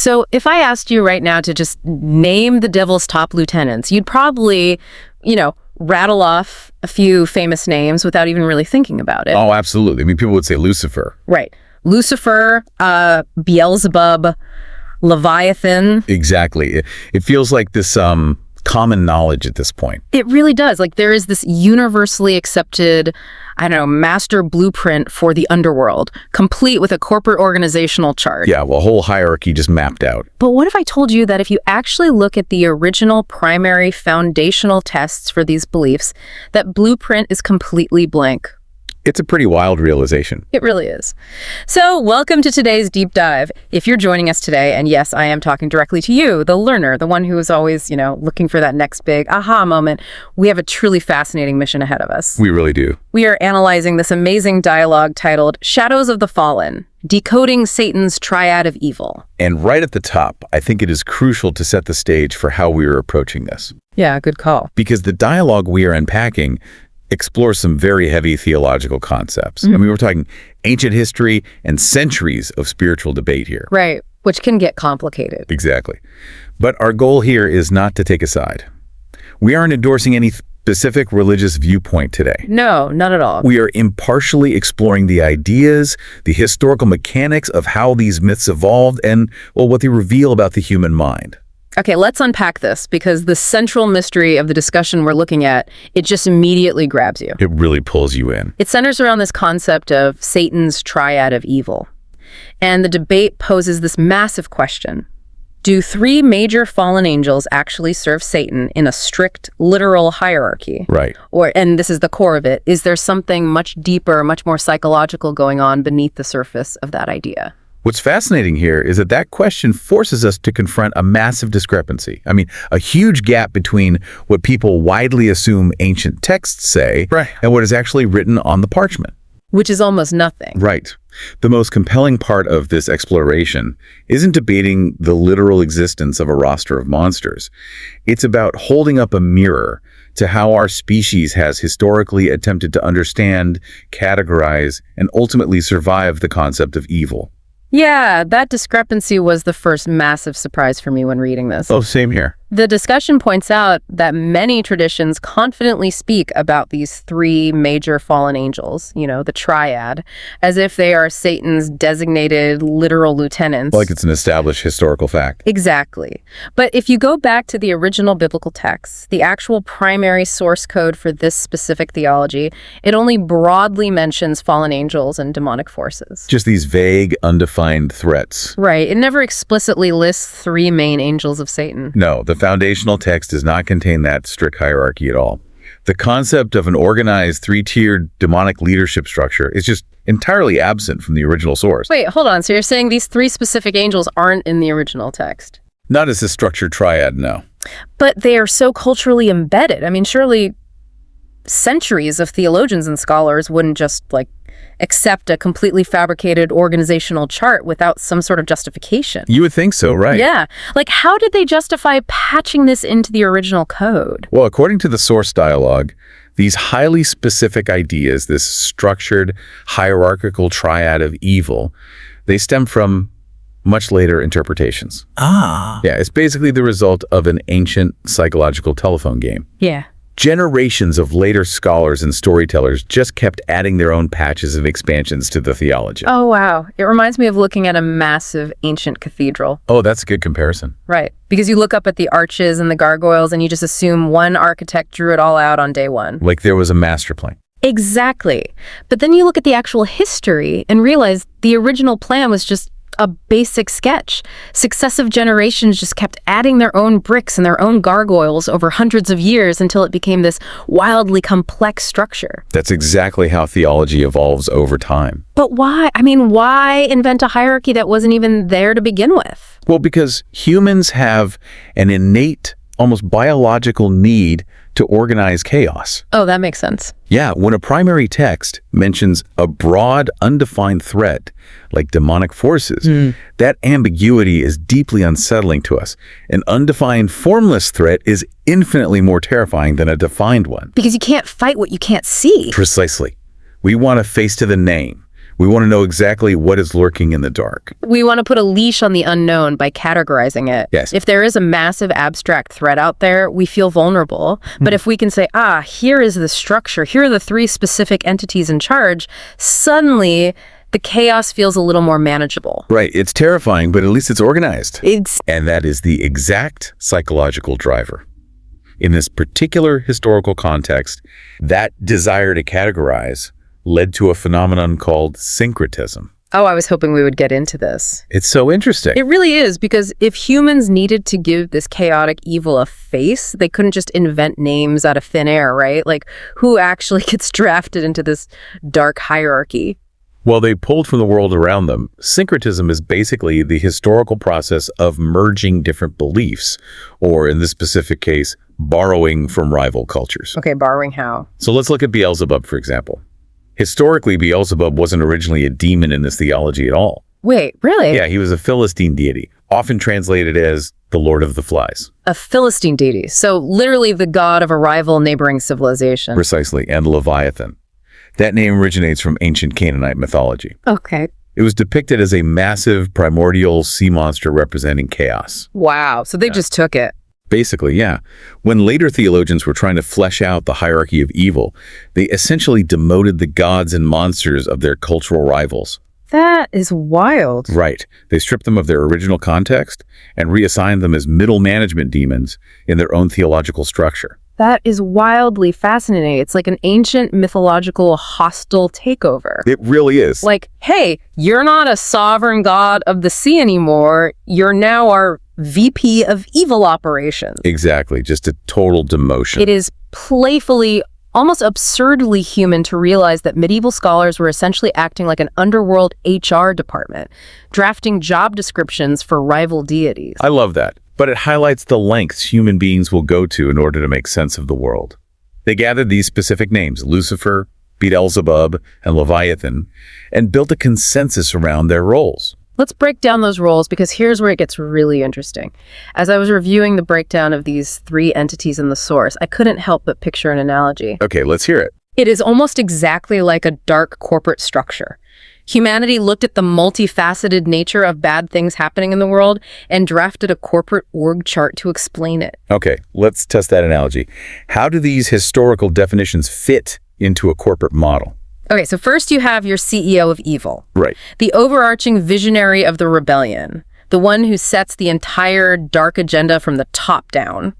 So if I asked you right now to just name the devil's top lieutenants, you'd probably, rattle off a few famous names without even really thinking about it. Oh, absolutely. I mean, people would say Lucifer. Right. Lucifer, Beelzebub, Leviathan. Exactly. It feels like this common knowledge at this point. It really does. Like there is this universally accepted, master blueprint for the underworld, complete with a corporate organizational chart. Yeah, well, a whole hierarchy just mapped out. But what if I told you that if you actually look at the original primary foundational tests for these beliefs, that blueprint is completely blank? It's a pretty wild realization. It really is. So welcome to today's deep dive. If you're joining us today, and yes, I am talking directly to you, the learner, the one who is always, looking for that next big aha moment, we have a truly fascinating mission ahead of us. We really do. We are analyzing this amazing dialogue titled Shadows of the Fallen, Decoding Satan's Triad of Evil. And right at the top, I think it is crucial to set the stage for how we are approaching this. Yeah, good call. Because the dialogue we are unpacking explores some very heavy theological concepts. I mean, we're talking ancient history and centuries of spiritual debate here. Right, which can get complicated. Exactly. But our goal here is not to take a side. We aren't endorsing any specific religious viewpoint today. No, not at all. We are impartially exploring the ideas, the historical mechanics of how these myths evolved, and, well, what they reveal about the human mind. Okay, let's unpack this, because the central mystery of the discussion we're looking at, it just immediately grabs you. It really pulls you in. It centers around this concept of Satan's triad of evil. And the debate poses this massive question. Do three major fallen angels actually serve Satan in a strict, literal hierarchy? Right. And this is the core of it. Is there something much deeper, much more psychological going on beneath the surface of that idea? What's fascinating here is that question forces us to confront a massive discrepancy. I mean, a huge gap between what people widely assume ancient texts say and what is actually written on the parchment. Which is almost nothing. Right. The most compelling part of this exploration isn't debating the literal existence of a roster of monsters. It's about holding up a mirror to how our species has historically attempted to understand, categorize, and ultimately survive the concept of evil. Yeah, that discrepancy was the first massive surprise for me when reading this. Oh, same here. The discussion points out that many traditions confidently speak about these three major fallen angels, the triad, as if they are Satan's designated literal lieutenants. Like it's an established historical fact. Exactly. But if you go back to the original biblical texts, the actual primary source code for this specific theology, it only broadly mentions fallen angels and demonic forces. Just these vague, undefined threats. Right. It never explicitly lists three main angels of Satan. No, the foundational text does not contain that strict hierarchy at all. The concept of an organized, three-tiered demonic leadership structure is just entirely absent from the original source. Wait, hold on. So you're saying these three specific angels aren't in the original text? Not as a structured triad, no. But they are so culturally embedded. I mean, surely centuries of theologians and scholars wouldn't just, accept a completely fabricated organizational chart without some sort of justification. You would think so, right? Yeah. How did they justify patching this into the original code? Well, according to the source dialogue, these highly specific ideas, this structured, hierarchical triad of evil, they stem from much later interpretations. Ah. Yeah, it's basically the result of an ancient psychological telephone game. Yeah. Generations of later scholars and storytellers just kept adding their own patches of expansions to the theology. Oh, wow. It reminds me of looking at a massive ancient cathedral. Oh, that's a good comparison. Right. Because you look up at the arches and the gargoyles and you just assume one architect drew it all out on day one. Like there was a master plan. Exactly. But then you look at the actual history and realize the original plan was just a basic sketch. Successive generations just kept adding their own bricks and their own gargoyles over hundreds of years until it became this wildly complex structure. That's exactly how theology evolves over time. But why? I mean, why invent a hierarchy that wasn't even there to begin with? Well, because humans have an innate, almost biological need to organize chaos. Oh, that makes sense. Yeah, when a primary text mentions a broad, undefined threat, like demonic forces, that ambiguity is deeply unsettling to us. An undefined, formless threat is infinitely more terrifying than a defined one. Because you can't fight what you can't see. Precisely. We want a face to the name. We want to know exactly what is lurking in the dark. We want to put a leash on the unknown by categorizing it. Yes. If there is a massive abstract threat out there, we feel vulnerable. But if we can say, here is the structure, here are the three specific entities in charge, suddenly the chaos feels a little more manageable. Right. It's terrifying, but at least it's organized. It's And that is the exact psychological driver. In this particular historical context, that desire to categorize led to a phenomenon called syncretism. I was hoping we would get into this. It's so interesting. It really is, because if humans needed to give this chaotic evil a face, they couldn't just invent names out of thin air, right? Like, who actually gets drafted into this dark hierarchy? Well, they pulled from the world around them. Syncretism is basically the historical process of merging different beliefs, or in this specific case, borrowing from rival cultures. Okay, borrowing how? So let's look at Beelzebub, for example. Historically, Beelzebub wasn't originally a demon in this theology at all. Wait, really? Yeah, he was a Philistine deity, often translated as the Lord of the Flies. A Philistine deity, so literally the god of a rival neighboring civilization. Precisely, and Leviathan. That name originates from ancient Canaanite mythology. Okay. It was depicted as a massive primordial sea monster representing chaos. Wow, so they just took it. Basically, yeah. When later theologians were trying to flesh out the hierarchy of evil, they essentially demoted the gods and monsters of their cultural rivals. That is wild. Right. They stripped them of their original context and reassigned them as middle management demons in their own theological structure. That is wildly fascinating. It's like an ancient mythological hostile takeover. It really is. Like, hey, you're not a sovereign god of the sea anymore. You're now our VP of evil operations. Exactly. Just a total demotion. It is playfully, almost absurdly human to realize that medieval scholars were essentially acting like an underworld HR department, drafting job descriptions for rival deities. I love that. But it highlights the lengths human beings will go to in order to make sense of the world. They gathered these specific names, Lucifer, Beelzebub, and Leviathan, and built a consensus around their roles. Let's break down those roles, because here's where it gets really interesting. As I was reviewing the breakdown of these three entities in the source, I couldn't help but picture an analogy. Okay, let's hear it. It is almost exactly like a dark corporate structure. Humanity looked at the multifaceted nature of bad things happening in the world and drafted a corporate org chart to explain it. Okay, let's test that analogy. How do these historical definitions fit into a corporate model? Okay, so first you have your CEO of evil. Right. The overarching visionary of the rebellion. The one who sets the entire dark agenda from the top down.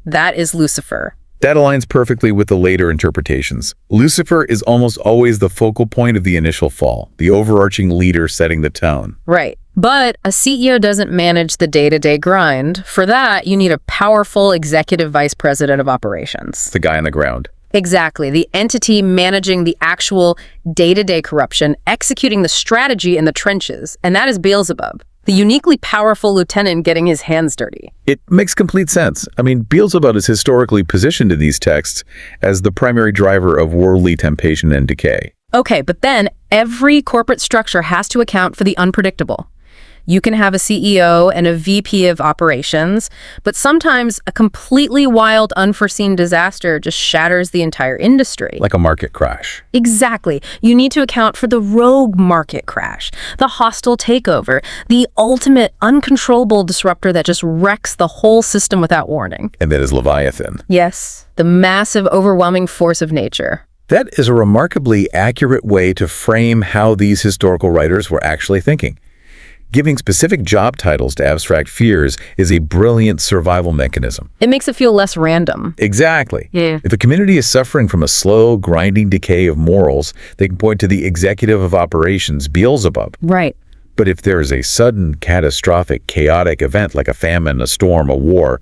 That is Lucifer. That aligns perfectly with the later interpretations. Lucifer is almost always the focal point of the initial fall, the overarching leader setting the tone. Right. But a CEO doesn't manage the day-to-day grind. For that, you need a powerful executive vice president of operations. The guy on the ground. Exactly. The entity managing the actual day-to-day corruption, executing the strategy in the trenches. And that is Beelzebub, the uniquely powerful lieutenant getting his hands dirty. It makes complete sense. I mean, Beelzebub is historically positioned in these texts as the primary driver of worldly temptation and decay. Okay, but then every corporate structure has to account for the unpredictable. You can have a CEO and a VP of operations, but sometimes a completely wild, unforeseen disaster just shatters the entire industry. Like a market crash. Exactly. You need to account for the rogue market crash, the hostile takeover, the ultimate uncontrollable disruptor that just wrecks the whole system without warning. And that is Leviathan. Yes, the massive, overwhelming force of nature. That is a remarkably accurate way to frame how these historical writers were actually thinking. Giving specific job titles to abstract fears is a brilliant survival mechanism. It makes it feel less random. Exactly. Yeah. If a community is suffering from a slow, grinding decay of morals, they can point to the executive of operations, Beelzebub. Right. But if there is a sudden, catastrophic, chaotic event like a famine, a storm, a war,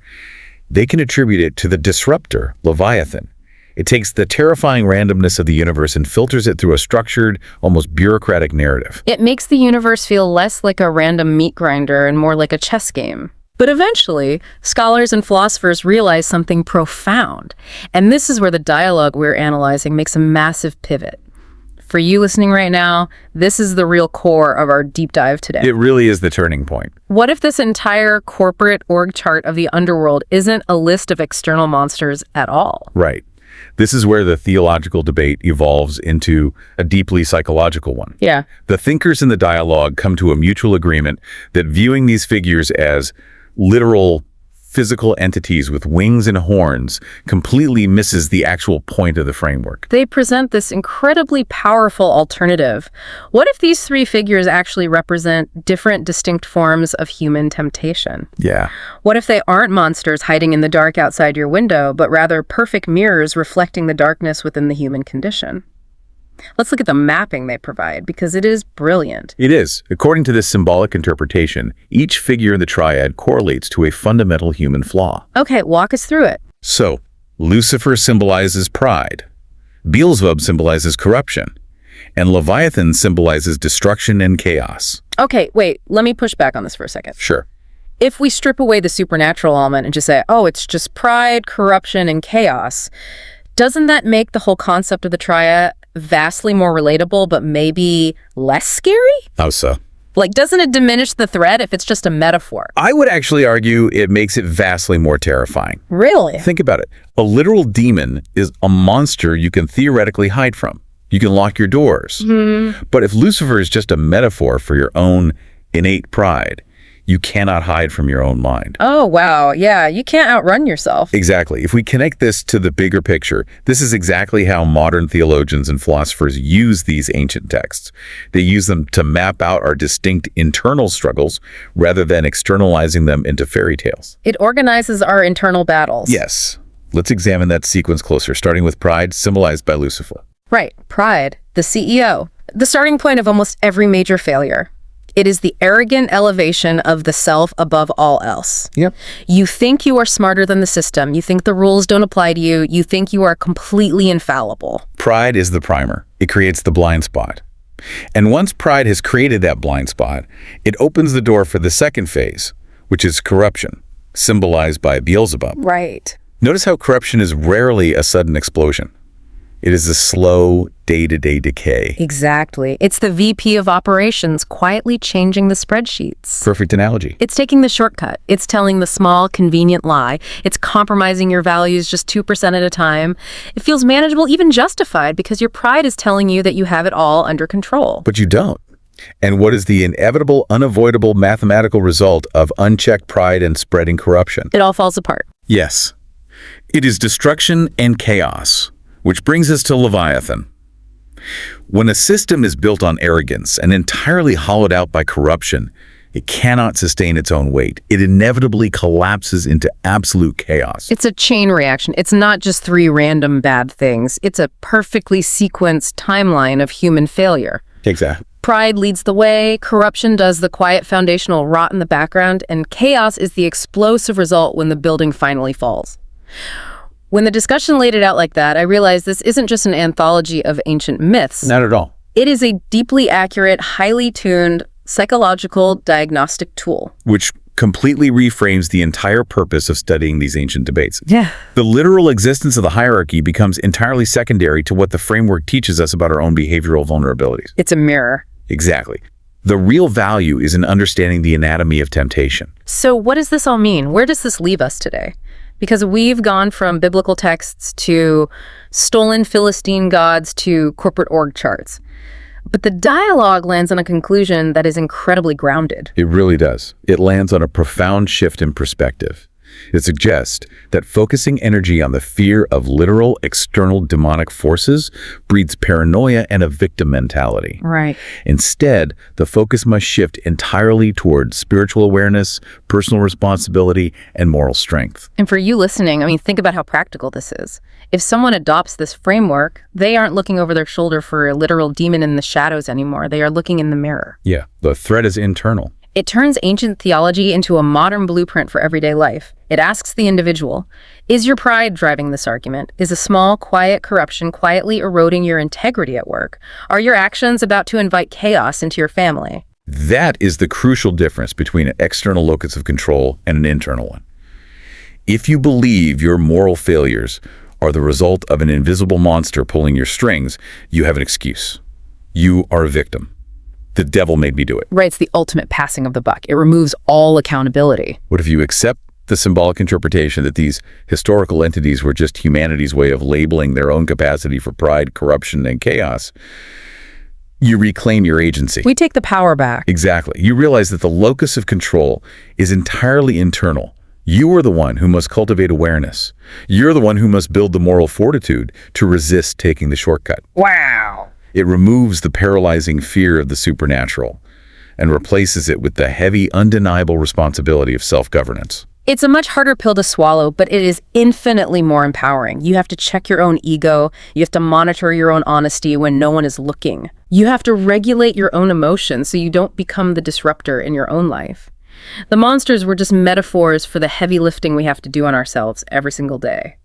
they can attribute it to the disruptor, Leviathan. It takes the terrifying randomness of the universe and filters it through a structured, almost bureaucratic narrative. It makes the universe feel less like a random meat grinder and more like a chess game. But eventually, scholars and philosophers realize something profound. And this is where the dialogue we're analyzing makes a massive pivot. For you listening right now, this is the real core of our deep dive today. It really is the turning point. What if this entire corporate org chart of the underworld isn't a list of external monsters at all? Right. This is where the theological debate evolves into a deeply psychological one. Yeah. The thinkers in the dialogue come to a mutual agreement that viewing these figures as literal physical entities with wings and horns completely misses the actual point of the framework. They present this incredibly powerful alternative. What if these three figures actually represent different, distinct forms of human temptation? Yeah. What if they aren't monsters hiding in the dark outside your window, but rather perfect mirrors reflecting the darkness within the human condition? Let's look at the mapping they provide, because it is brilliant. It is. According to this symbolic interpretation, each figure in the triad correlates to a fundamental human flaw. Okay, walk us through it. So, Lucifer symbolizes pride, Beelzebub symbolizes corruption, and Leviathan symbolizes destruction and chaos. Okay, wait, let me push back on this for a second. Sure. If we strip away the supernatural element and just say, oh, it's just pride, corruption, and chaos, doesn't that make the whole concept of the triad vastly more relatable, but maybe less scary? How so? Like, doesn't it diminish the threat if it's just a metaphor? I would actually argue it makes it vastly more terrifying. Really? Think about it. A literal demon is a monster you can theoretically hide from. You can lock your doors. But if Lucifer is just a metaphor for your own innate pride, you cannot hide from your own mind. Oh, wow. Yeah, you can't outrun yourself. Exactly. If we connect this to the bigger picture, this is exactly how modern theologians and philosophers use these ancient texts. They use them to map out our distinct internal struggles rather than externalizing them into fairy tales. It organizes our internal battles. Yes. Let's examine that sequence closer, starting with pride, symbolized by Lucifer. Right. Pride, the CEO, the starting point of almost every major failure. It is the arrogant elevation of the self above all else. Yep. You think you are smarter than the system. You think the rules don't apply to you. You think you are completely infallible. Pride is the primer. It creates the blind spot. And once pride has created that blind spot, it opens the door for the second phase, which is corruption, symbolized by Beelzebub. Right. Notice how corruption is rarely a sudden explosion. It is a slow, day-to-day decay. Exactly. It's the VP of operations quietly changing the spreadsheets. Perfect analogy. It's taking the shortcut. It's telling the small, convenient lie. It's compromising your values just 2% at a time. It feels manageable, even justified, because your pride is telling you that you have it all under control. But you don't. And what is the inevitable, unavoidable mathematical result of unchecked pride and spreading corruption? It all falls apart. Yes. It is destruction and chaos. Which brings us to Leviathan. When a system is built on arrogance and entirely hollowed out by corruption, it cannot sustain its own weight. It inevitably collapses into absolute chaos. It's a chain reaction. It's not just three random bad things. It's a perfectly sequenced timeline of human failure. Exactly. Pride leads the way, corruption does the quiet foundational rot in the background, and chaos is the explosive result when the building finally falls. When the discussion laid it out like that, I realized this isn't just an anthology of ancient myths. Not at all. It is a deeply accurate, highly tuned, psychological diagnostic tool. Which completely reframes the entire purpose of studying these ancient debates. Yeah. The literal existence of the hierarchy becomes entirely secondary to what the framework teaches us about our own behavioral vulnerabilities. It's a mirror. Exactly. The real value is in understanding the anatomy of temptation. So what does this all mean? Where does this leave us today? Because we've gone from biblical texts to stolen Philistine gods to corporate org charts. But the dialogue lands on a conclusion that is incredibly grounded. It really does. It lands on a profound shift in perspective. It suggests that focusing energy on the fear of literal external demonic forces breeds paranoia and a victim mentality. Right. Instead, the focus must shift entirely toward spiritual awareness, personal responsibility, and moral strength. And for you listening, think about how practical this is. If someone adopts this framework, they aren't looking over their shoulder for a literal demon in the shadows anymore. They are looking in the mirror. Yeah, the threat is internal. It turns ancient theology into a modern blueprint for everyday life. It asks the individual, is your pride driving this argument? Is a small, quiet corruption quietly eroding your integrity at work? Are your actions about to invite chaos into your family? That is the crucial difference between an external locus of control and an internal one. If you believe your moral failures are the result of an invisible monster pulling your strings, you have an excuse. You are a victim. The devil made me do it. Right, it's the ultimate passing of the buck. It removes all accountability. What if you accept The symbolic interpretation that these historical entities were just humanity's way of labeling their own capacity for pride, corruption, and chaos. You reclaim your agency. We take the power back. Exactly. You realize that the locus of control is entirely internal. You are the one who must cultivate awareness. You're the one who must build the moral fortitude to resist taking the shortcut. Wow. It removes the paralyzing fear of the supernatural and replaces it with the heavy, undeniable responsibility of self-governance. It's a much harder pill to swallow, but it is infinitely more empowering. You have to check your own ego. You have to monitor your own honesty when no one is looking. You have to regulate your own emotions so you don't become the disruptor in your own life. The monsters were just metaphors for the heavy lifting we have to do on ourselves every single day.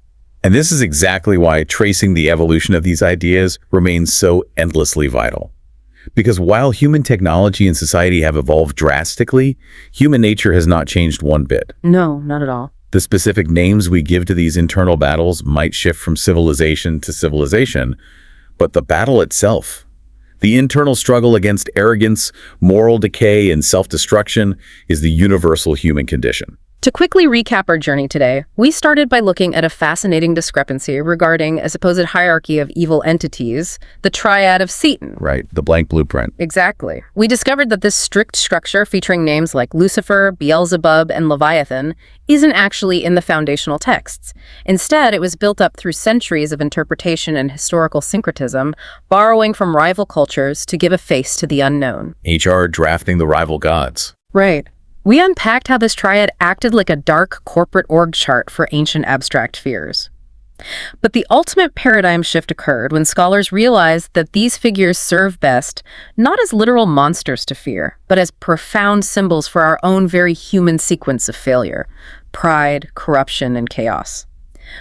And this is exactly why tracing the evolution of these ideas remains so endlessly vital. Because while human technology and society have evolved drastically, human nature has not changed one bit. No, not at all. The specific names we give to these internal battles might shift from civilization to civilization, but the battle itself, the internal struggle against arrogance, moral decay, and self-destruction, is the universal human condition. To quickly recap our journey today, we started by looking at a fascinating discrepancy regarding a supposed hierarchy of evil entities, the triad of Satan. Right, the blank blueprint. Exactly. We discovered that this strict structure featuring names like Lucifer, Beelzebub, and Leviathan isn't actually in the foundational texts. Instead, it was built up through centuries of interpretation and historical syncretism, borrowing from rival cultures to give a face to the unknown. HR drafting the rival gods. Right. We unpacked how this triad acted like a dark corporate org chart for ancient abstract fears. But the ultimate paradigm shift occurred when scholars realized that these figures serve best not as literal monsters to fear, but as profound symbols for our own very human sequence of failure: pride, corruption, and chaos.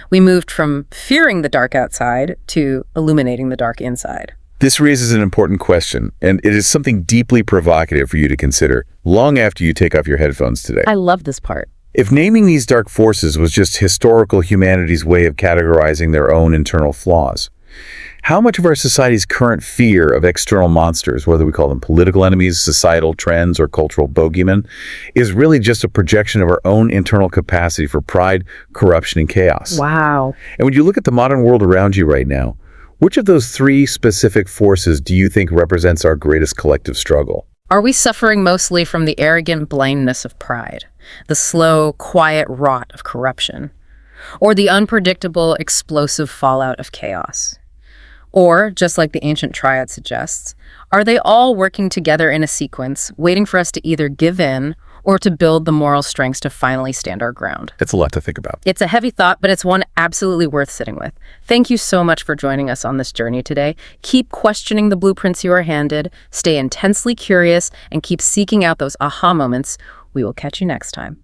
We moved from fearing the dark outside to illuminating the dark inside. This raises an important question, and it is something deeply provocative for you to consider long after you take off your headphones today. I love this part. If naming these dark forces was just historical humanity's way of categorizing their own internal flaws, how much of our society's current fear of external monsters, whether we call them political enemies, societal trends, or cultural bogeymen, is really just a projection of our own internal capacity for pride, corruption, and chaos? Wow. And when you look at the modern world around you right now, which of those three specific forces do you think represents our greatest collective struggle? Are we suffering mostly from the arrogant blindness of pride, the slow, quiet rot of corruption, or the unpredictable, explosive fallout of chaos? Or, just like the ancient triad suggests, are they all working together in a sequence, waiting for us to either give in or to build the moral strengths to finally stand our ground? That's a lot to think about. It's a heavy thought, but it's one absolutely worth sitting with. Thank you so much for joining us on this journey today. Keep questioning the blueprints you are handed, stay intensely curious, and keep seeking out those aha moments. We will catch you next time.